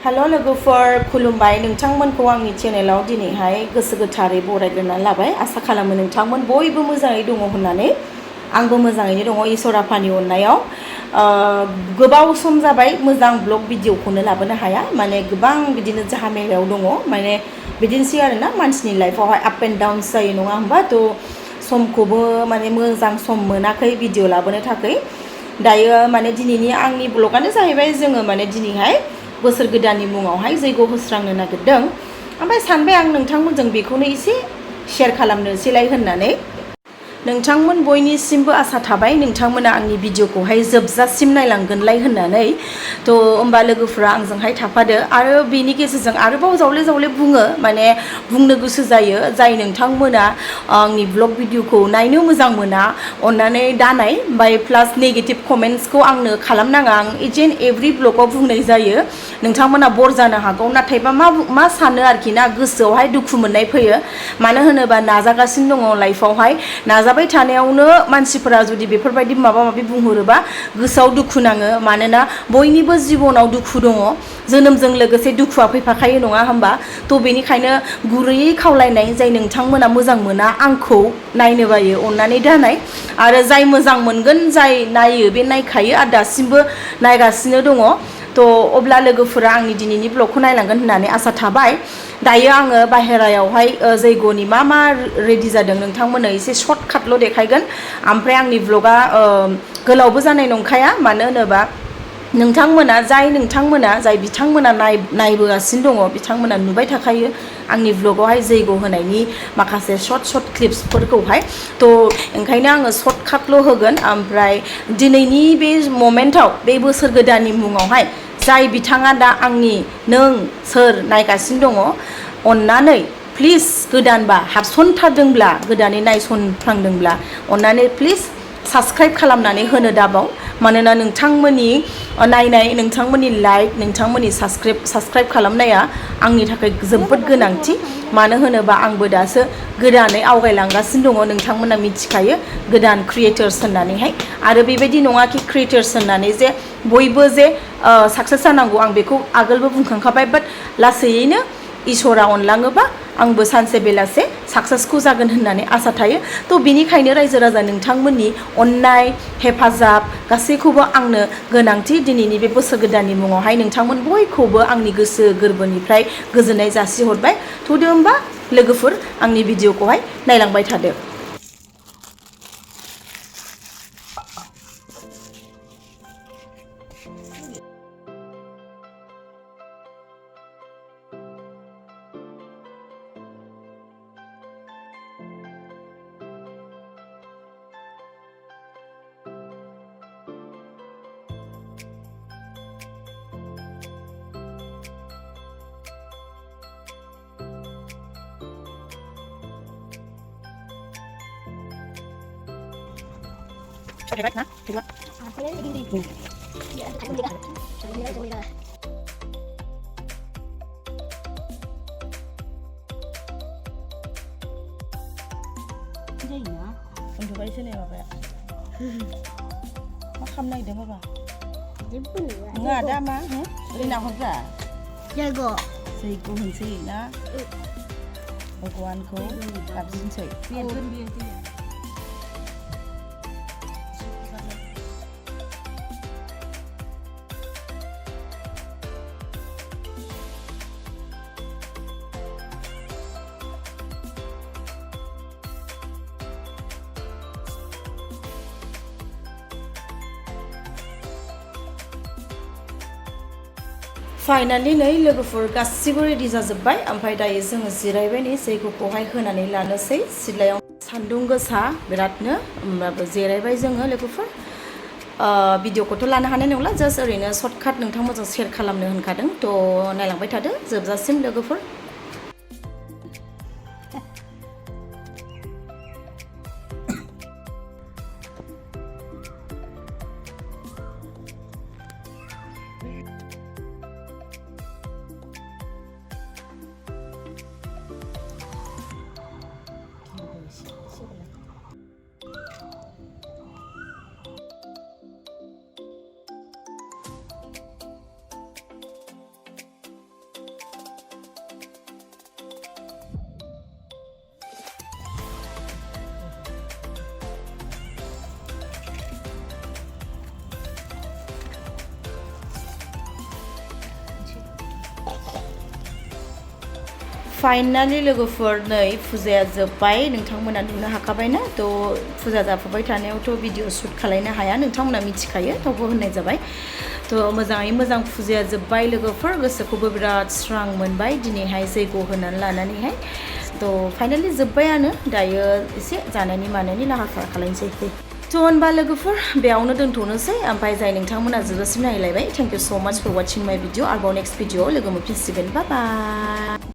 हेल' लोगोफोर खुलुमबाय नोंथांमोनखौ आंनि चेनेलाव दिनैहाय गोसो गोथारै बरायग्रोनानै लाबाय आसा खालामो नोंथांमोन बयबो मोजाङै दङ होननानै आंबो मोजाङैनो दङ इसोर आफानि अननायाव गोबाव सम जाबाय मोजां ब्लग भिडिअखौनो लाबोनो हाया माने गोबां बिदिनो जाहामेलायाव दङ माने बिदिनोसै आरोना मानसिनि लाइफआवहाय आप एन्ड डाउन्स जायो नङा होमबा थ' समखौबो माने मोजां सम मोनाखै भिडिअ लाबोनो थाखाय दायो माने दिनैनि आंनि ब्लगानो जाहैबाय जोङो माने दिनैहाय बोसोर गोदाननि मुङावहाय जैग' होस्रांनो नागिरदों ओमफ्राय सानबाय आं नोंथांमोनजों बेखौनो एसे शेयार खालामनोसैलाय होननानै नोंथांमोन बयनिसिमबो आसा थाबाय नोंथांमोना आंनि भिडिअखौहाय जोबजासिम नायलांगोनलाय होननानै थ' होमबा लोगोफोरा आंजोंहाय थाफादो आरो बेनि गेजेरजों आरोबाव जावले जावले बुङो माने बुंनो गोसो जायो जाय नोंथांमोना आंनि ब्लग भिडिअखौ नायनो मोजां मोना अन्नानै दानाय ओमफ्राय प्लास नेगेटिभ कमेन्ट्सखौ आंनो खालामनाङा आं इच एन्ड एभ्रि ब्लगाव बुंनाय जायो नोंथांमोना बर जानो हागौ नाथायबा मा सानो आरोखि ना गोसोआवहाय दुखु मोननाय फैयो मानो होनोबा नाजागासिनो दङ लाइफआवहाय नाजाबाय थानायावनो मानसिफोरा जुदि बेफोरबायदि माबा माबि बुंहरोबा गोसोआव दुखु नाङो मानोना बयनिबो जिबनाव दुखु दङ जोनोमजों लोगोसे दुखुआ फैफाखायो नङा होमबा थ' बेनिखायनो गुरैयै खावलायनाय जाय नोंथांमोना मोजां मोना आंखौ नायनो बायो अननानै दानाय आरो जाय मोजां मोनगोन जाय नायो बे नायखायो आरो दासिमबो नायगासिनो दङ थ' अब्ला लोगोफोरा आंनि दिनैनि ब्लगखौ नायलांगोन होननानै आसा थाबाय दायो आङो बाहेरायावहाय जैग'नि मा रेडि जादों नोंथांमोननो एसे सर्ट काटल' देखायगोन ओमफ्राय आंनि ब्लगा गोलावबो जानाय नंखाया मानो होनोबा जाय बिथांमोना नायबोगासिनो दङ बिथांमोना नुबाय थाखायो आंनि ब्लगावहाय जैग' होनायनि माखासे सर्ट क्लिप्सफोरखौहाय थ' ओंखायनो आङो सर्ट काटल' होगोन ओमफ्राय दिनैनि बे ममेन्टआव बे बोसोर गोदाननि मुङावहाय जाय बिथाङा दा आंनि नों सोर नायगासिनो दङ अन्नानै प्लिज गोदानबा हाबसनथारदोंब्ला गोदानै नायसनफ्लांदोंब्ला अन्नानै प्लिज साबस्क्राइब खालामनानै होनो दाबाव मानोना नोंथांमोननि नायनाय नोंथांमोननि लाइक नोंथांमोननि साबस्क्राइब खालामनाया आंनि थाखाय जोबोद गोनांथि मानो होनोबा आंबो दासो गोदानै आवगायलांगासिनो दङ नोंथांमोना मिथिखायो गोदान क्रिएटर्स होननानैहाय आरो बेबायदि नङाखि क्रिएटर्स होननानै जे बयबो जे साक्सेस जानांगौ आं बेखौ आगोलबो बुंखांखाबाय बाट लासैयैनो इसोरा अनलाङोबा आंबो सानसे बेलासे साक्सेसखौ जागोन होननानै आसा थायो थ' बेनिखायनो रायजो राजा नोंथांमोननि अननाय हेफाजाब गासैखौबो आंनो गोनांथि दिनैनि बे बोसोर गोदाननि मुङावहाय नोंथांमोन बयखौबो आंनि गोसो गोरबोनिफ्राय गोजोननाय जासिहरबाय थ'दो होमबा लोगोफोर आंनि भिडिअखौहाय नायलांबाय थादो Right now? Udah sini apa ya? Makan lagi deh apa? Nggak ada mah? Lina apa? Jago. Seiku hensi na. Baguanku labsin sih. Biar pun biar sih. Finally नै लोगोफोर गासिबो रेडि जाजोब्बाय ओमफ्राय दायो जोङो जिरायबाय नै जैग'खौहाय होनानै लानोसै सिथ्लायाव सान्दुं गोसा बिरादनो होमबाबो जिरायबाय जोङो लोगोफोर भिडिअखौथ' लानो हानाय नंला जास्ट ओरैनो सर्टकाट नोंथांमोनजों शेयार खालामनो होनखादों थ' नायलांबाय थादो जोबजासिम लोगोफोर फाइनालि लोगोफोर नै फुजाया जोब्बाय नोंथांमोना नुनो हाखाबायना थ' फुजा जाफुबाय थानायावथ' भिडिअ शुट खालायनो हाया नोंथांमोना मिथिखायो थेवबो होननाय जाबाय थ' मोजाङै मोजां फुजाया जोब्बाय लोगोफोर गोसोखौबो बिराद स्रां मोनबाय दिनैहाय जैग' होनानै लानानैहाय थ' फाइनालि जोब्बायानो दायो एसे जानायनि मानायनि लाहार फाहार खालायनोसै थ' होनबा लोगोफोर बेयावनो दोनथ'नोसै ओमफ्राय जाय नोंथांमोना जोबजासिम नायलायबाय थेंक इउ स' माच फर वाचिं माय भिडिअ आरोबाव नेक्स्ट भिडिअ लोगो मोनफिनसिगोन बाय बाय